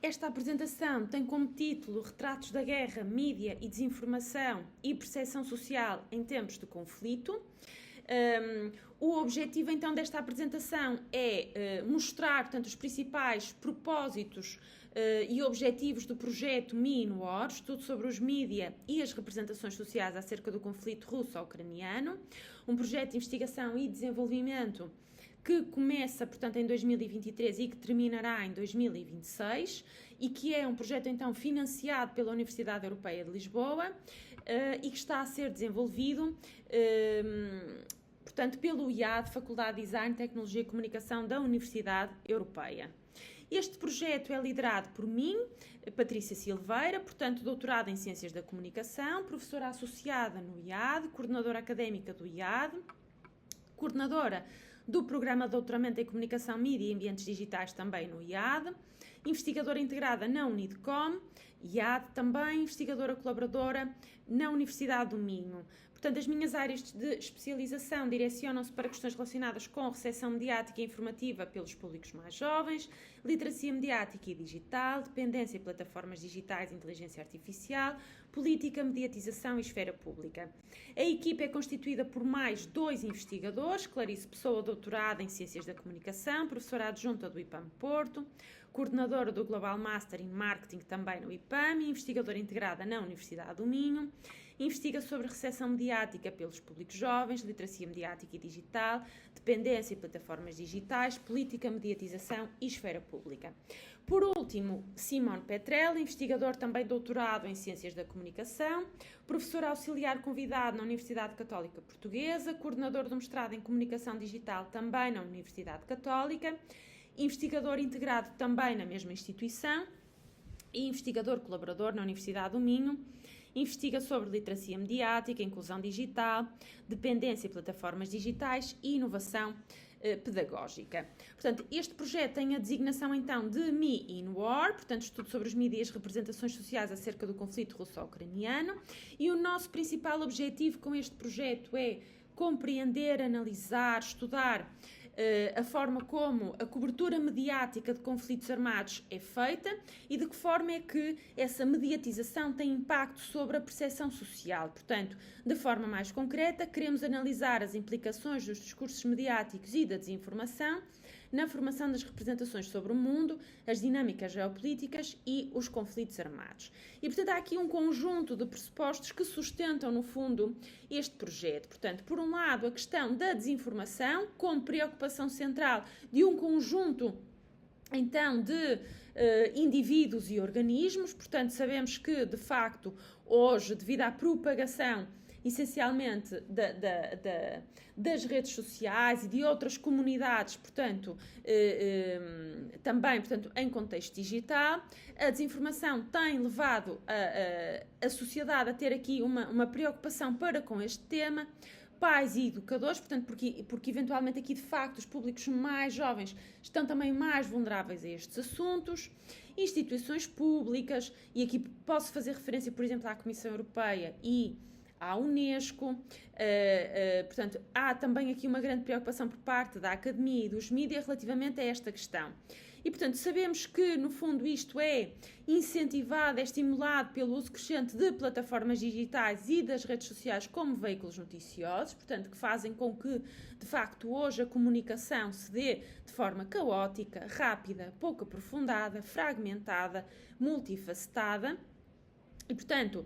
Esta apresentação tem como título Retratos da Guerra, Mídia e Desinformação e Percepção Social em Tempos de Conflito. O objetivo então desta apresentação é mostrar, portanto, os principais propósitos e objetivos do projeto MINWAR, estudo sobre os mídia e as representações sociais acerca do conflito russo-ucraniano, um projeto de investigação e desenvolvimento que começa, portanto, em 2023 e que terminará em 2026 e que é um projeto, então, financiado pela Universidade Europeia de Lisboa e que está a ser desenvolvido, portanto, pelo IAD, Faculdade de Design, Tecnologia e Comunicação da Universidade Europeia. Este projeto é liderado por mim, Patrícia Silveira, portanto, doutorada em Ciências da Comunicação, professora associada no IAD, coordenadora académica do IAD, coordenadora do Programa de Doutoramento em Comunicação, Mídia e Ambientes Digitais também no IAD, investigadora integrada na Unidcom, IAD também, investigadora colaboradora na Universidade do Minho. Portanto, as minhas áreas de especialização direcionam-se para questões relacionadas com recepção mediática e informativa pelos públicos mais jovens, literacia mediática e digital, dependência e plataformas digitais e inteligência artificial, política, mediatização e esfera pública. A equipa é constituída por mais 2 investigadores, Clarice Pessoa, doutorada em Ciências da Comunicação, professora adjunta do IPAM Porto, coordenadora do Global Master em Marketing também no IPAM e investigadora integrada na Universidade do Minho. Investiga sobre recepção mediática pelos públicos jovens, literacia mediática e digital, dependência e plataformas digitais, política, mediatização e esfera pública. Por último, Simone Petrelli, investigador também doutorado em Ciências da Comunicação, professor auxiliar convidado na Universidade Católica Portuguesa, coordenador do mestrado em Comunicação Digital também na Universidade Católica, investigador integrado também na mesma instituição e investigador colaborador na Universidade do Minho. Investiga sobre literacia mediática, inclusão digital, dependência e plataformas digitais e inovação pedagógica. Portanto, este projeto tem a designação então de MINWAR, portanto, estudo sobre os mídias e representações sociais acerca do conflito russo-ucraniano, e o nosso principal objetivo com este projeto é compreender, analisar, estudar a forma como a cobertura mediática de conflitos armados é feita e de que forma é que essa mediatização tem impacto sobre a percepção social. Portanto, de forma mais concreta, queremos analisar as implicações dos discursos mediáticos e da desinformação na formação das representações sobre o mundo, as dinâmicas geopolíticas e os conflitos armados. E, portanto, há aqui um conjunto de pressupostos que sustentam, no fundo, este projeto. Portanto, por um lado, a questão da desinformação como preocupação central de um conjunto então de indivíduos e organismos. Portanto, sabemos que, de facto, hoje, devido à propagação essencialmente das redes sociais e de outras comunidades, portanto, também, portanto, em contexto digital, a desinformação tem levado a sociedade a ter aqui uma preocupação para com este tema. Pais e educadores, portanto, porque eventualmente aqui de facto os públicos mais jovens estão também mais vulneráveis a estes assuntos, instituições públicas, e aqui posso fazer referência, por exemplo, à Comissão Europeia e à Unesco. Portanto, há também aqui uma grande preocupação por parte da academia e dos mídias relativamente a esta questão. E, portanto, sabemos que, no fundo, isto é incentivado, é estimulado pelo uso crescente de plataformas digitais e das redes sociais como veículos noticiosos, portanto, que fazem com que, de facto, hoje a comunicação se dê de forma caótica, rápida, pouco aprofundada, fragmentada, multifacetada. E, portanto,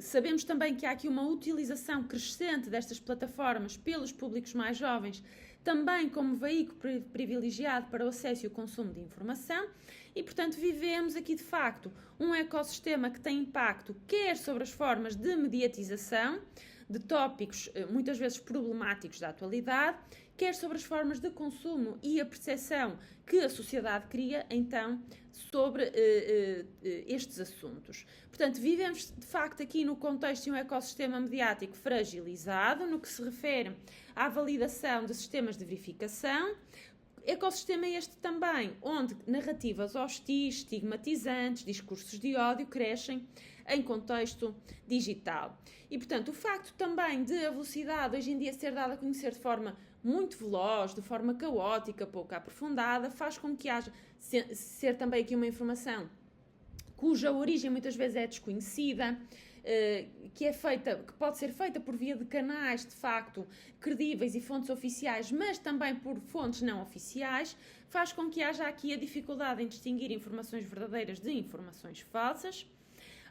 sabemos também que há aqui uma utilização crescente destas plataformas pelos públicos mais jovens, também como veículo privilegiado para o acesso e o consumo de informação, e, portanto, vivemos aqui, de facto, um ecossistema que tem impacto quer sobre as formas de mediatização de tópicos muitas vezes problemáticos da atualidade, quer sobre as formas de consumo e a percepção que a sociedade cria, então, sobre estes assuntos. Portanto, vivemos, de facto, aqui no contexto de um ecossistema mediático fragilizado, no que se refere à validação de sistemas de verificação. Ecossistema este também, onde narrativas hostis, estigmatizantes, discursos de ódio crescem em contexto digital. E, portanto, o facto também de a velocidade hoje em dia ser dada a conhecer de forma muito veloz, de forma caótica, pouco aprofundada, faz com que haja ser também aqui uma informação cuja origem muitas vezes é desconhecida, que pode ser feita por via de canais, de facto, credíveis e fontes oficiais, mas também por fontes não oficiais, faz com que haja aqui a dificuldade em distinguir informações verdadeiras de informações falsas.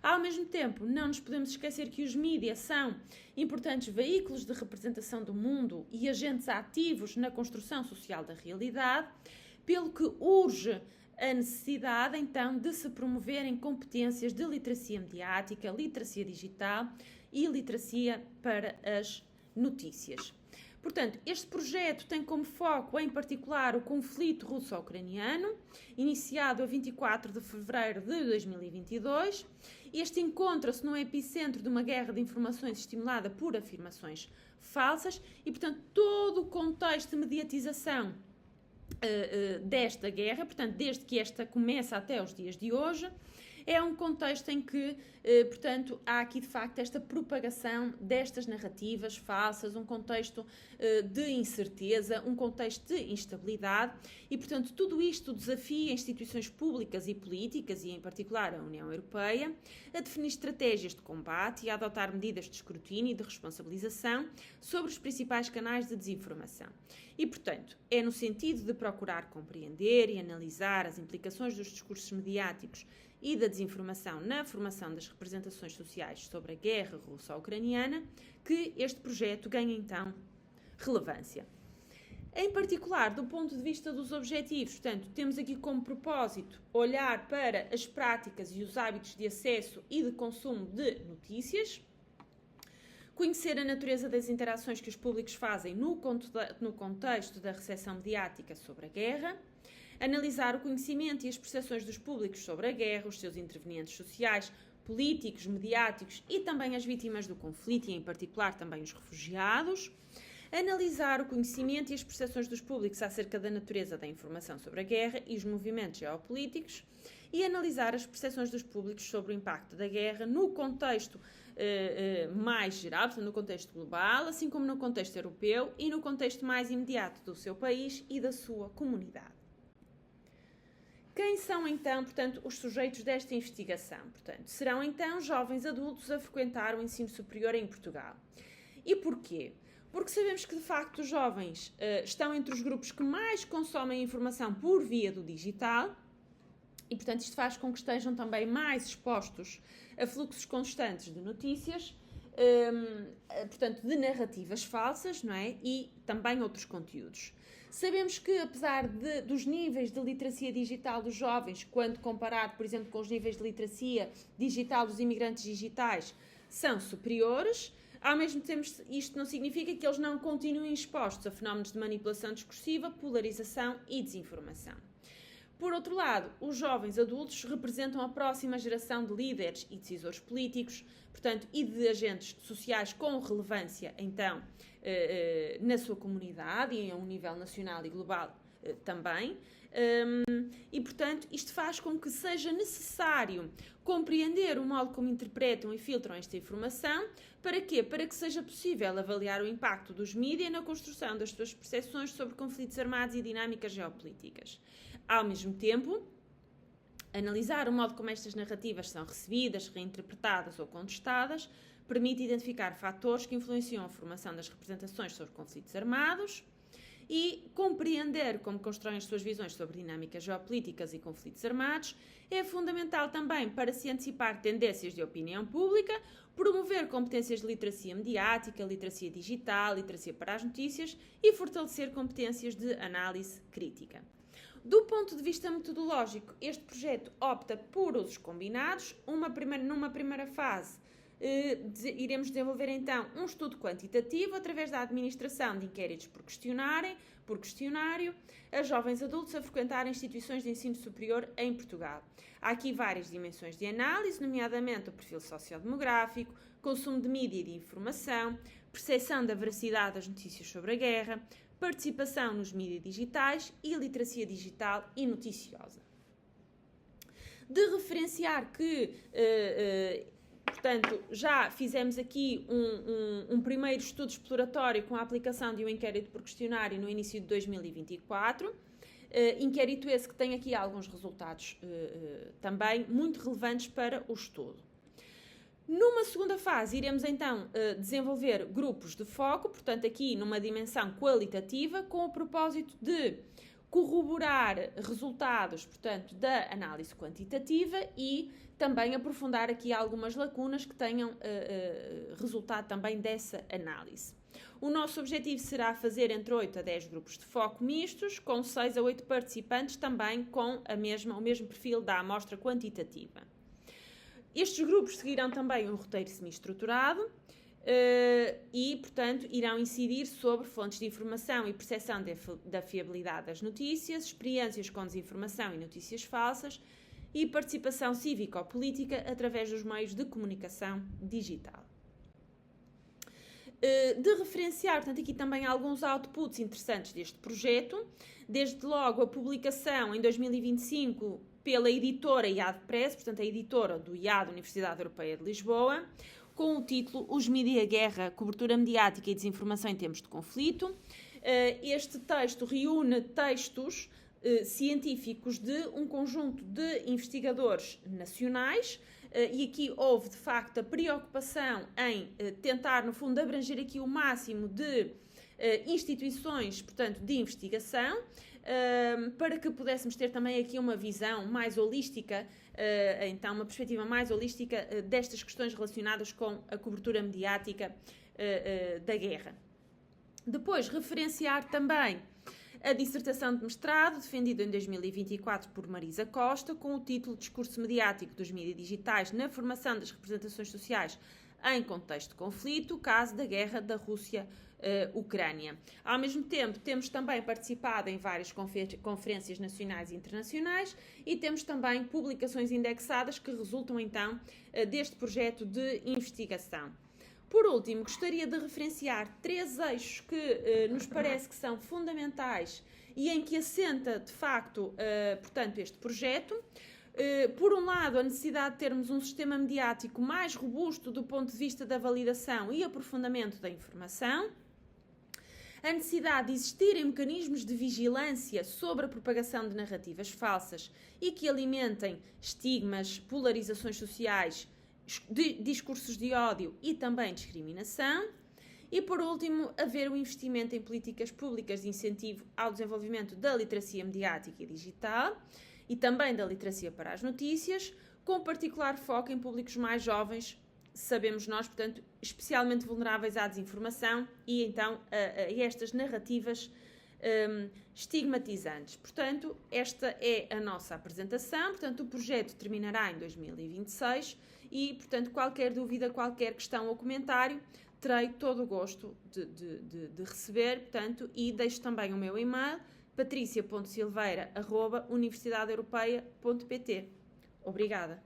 Ao mesmo tempo, não nos podemos esquecer que os mídias são importantes veículos de representação do mundo e agentes ativos na construção social da realidade, pelo que urge a necessidade, então, de se promoverem competências de literacia mediática, literacia digital e literacia para as notícias. Portanto, este projeto tem como foco, em particular, o conflito russo-ucraniano, iniciado a 24 de fevereiro de 2022. Este encontra-se no epicentro de uma guerra de informações estimulada por afirmações falsas e, portanto, todo o contexto de mediatização desta guerra, portanto, desde que esta começa até os dias de hoje, é um contexto em que, portanto, há aqui de facto esta propagação destas narrativas falsas, um contexto de incerteza, um contexto de instabilidade e, portanto, tudo isto desafia instituições públicas e políticas, e em particular a União Europeia, a definir estratégias de combate e a adotar medidas de escrutínio e de responsabilização sobre os principais canais de desinformação. E, portanto, é no sentido de procurar compreender e analisar as implicações dos discursos mediáticos e da desinformação na formação das representações sociais sobre a guerra russo-ucraniana que este projeto ganha, então, relevância. Em particular, do ponto de vista dos objetivos, portanto, temos aqui como propósito olhar para as práticas e os hábitos de acesso e de consumo de notícias, conhecer a natureza das interações que os públicos fazem no contexto da recepção mediática sobre a guerra, analisar o conhecimento e as percepções dos públicos sobre a guerra, os seus intervenientes sociais, políticos, mediáticos e também as vítimas do conflito e, em particular, também os refugiados, analisar o conhecimento e as percepções dos públicos acerca da natureza da informação sobre a guerra e os movimentos geopolíticos e analisar as percepções dos públicos sobre o impacto da guerra no contexto mais geral, portanto, no contexto global, assim como no contexto europeu e no contexto mais imediato do seu país e da sua comunidade. Quem são, então, portanto, os sujeitos desta investigação? Portanto, serão, então, jovens adultos a frequentar o ensino superior em Portugal. E porquê? Porque sabemos que, de facto, os jovens estão entre os grupos que mais consomem informação por via do digital e, portanto, isto faz com que estejam também mais expostos a fluxos constantes de notícias, portanto, de narrativas falsas, não é? E também outros conteúdos. Sabemos que, apesar dos níveis de literacia digital dos jovens, quando comparado, por exemplo, com os níveis de literacia digital dos imigrantes digitais, são superiores, ao mesmo tempo isto não significa que eles não continuem expostos a fenómenos de manipulação discursiva, polarização e desinformação. Por outro lado, os jovens adultos representam a próxima geração de líderes e decisores políticos, portanto, e de agentes sociais com relevância, então, na sua comunidade e a um nível nacional e global também. E, portanto, isto faz com que seja necessário compreender o modo como interpretam e filtram esta informação. Para quê? Para que seja possível avaliar o impacto dos mídias na construção das suas percepções sobre conflitos armados e dinâmicas geopolíticas. Ao mesmo tempo, analisar o modo como estas narrativas são recebidas, reinterpretadas ou contestadas permite identificar fatores que influenciam a formação das representações sobre conflitos armados e compreender como constroem as suas visões sobre dinâmicas geopolíticas e conflitos armados é fundamental também para se antecipar tendências de opinião pública, promover competências de literacia mediática, literacia digital, literacia para as notícias e fortalecer competências de análise crítica. Do ponto de vista metodológico, este projeto opta por usos combinados. Numa primeira fase, iremos desenvolver então um estudo quantitativo através da administração de inquéritos por questionário a jovens adultos a frequentar instituições de ensino superior em Portugal. Há aqui várias dimensões de análise, nomeadamente o perfil sociodemográfico, consumo de mídia e de informação, percepção da veracidade das notícias sobre a guerra, participação nos mídias digitais e literacia digital e noticiosa. De referenciar que, portanto, já fizemos aqui um primeiro estudo exploratório com a aplicação de um inquérito por questionário no início de 2024. Inquérito esse que tem aqui alguns resultados também muito relevantes para o estudo. Numa segunda fase, iremos então desenvolver grupos de foco, portanto aqui numa dimensão qualitativa, com o propósito de corroborar resultados, portanto, da análise quantitativa e também aprofundar aqui algumas lacunas que tenham resultado também dessa análise. O nosso objetivo será fazer entre 8 a 10 grupos de foco mistos, com 6 a 8 participantes também com o mesmo perfil da amostra quantitativa. Estes grupos seguirão também um roteiro semi-estruturado e, portanto, irão incidir sobre fontes de informação e percepção da fiabilidade das notícias, experiências com desinformação e notícias falsas e participação cívico-política através dos meios de comunicação digital. De referenciar, portanto, aqui também alguns outputs interessantes deste projeto, desde logo a publicação em 2025 pela editora IAD Press, portanto a editora do IAD, Universidade Europeia de Lisboa, com o título Os Mídia Guerra, Cobertura Mediática e Desinformação em Tempos de Conflito. Este texto reúne textos científicos de um conjunto de investigadores nacionais, e aqui houve, de facto, a preocupação em tentar, no fundo, abranger aqui o máximo de instituições, portanto, de investigação, para que pudéssemos ter também aqui uma visão mais holística, então uma perspectiva mais holística destas questões relacionadas com a cobertura mediática da guerra. Depois, referenciar também a dissertação de mestrado, defendida em 2024 por Marisa Costa, com o título Discurso Mediático dos Mídias Digitais na Formação das Representações Sociais em Contexto de Conflito, caso da guerra da Rússia-Ucrânia. Ao mesmo tempo, temos também participado em várias conferências nacionais e internacionais e temos também publicações indexadas que resultam, então, deste projeto de investigação. Por último, gostaria de referenciar 3 eixos que nos parece que são fundamentais e em que assenta, de facto, portanto, este projeto. Por um lado, a necessidade de termos um sistema mediático mais robusto do ponto de vista da validação e aprofundamento da informação. A necessidade de existirem mecanismos de vigilância sobre a propagação de narrativas falsas e que alimentem estigmas, polarizações sociais, discursos de ódio e também discriminação. E, por último, haver um investimento em políticas públicas de incentivo ao desenvolvimento da literacia mediática e digital e também da literacia para as notícias, com particular foco em públicos mais jovens, sabemos nós, portanto, especialmente vulneráveis à desinformação e, então, a estas narrativas estigmatizantes. Portanto, esta é a nossa apresentação. Portanto, o projeto terminará em 2026 e, portanto, qualquer dúvida, qualquer questão ou comentário, terei todo o gosto de receber, portanto, e deixo também o meu e-mail, patricia.silveira@universidadeeuropeia.pt. Obrigada.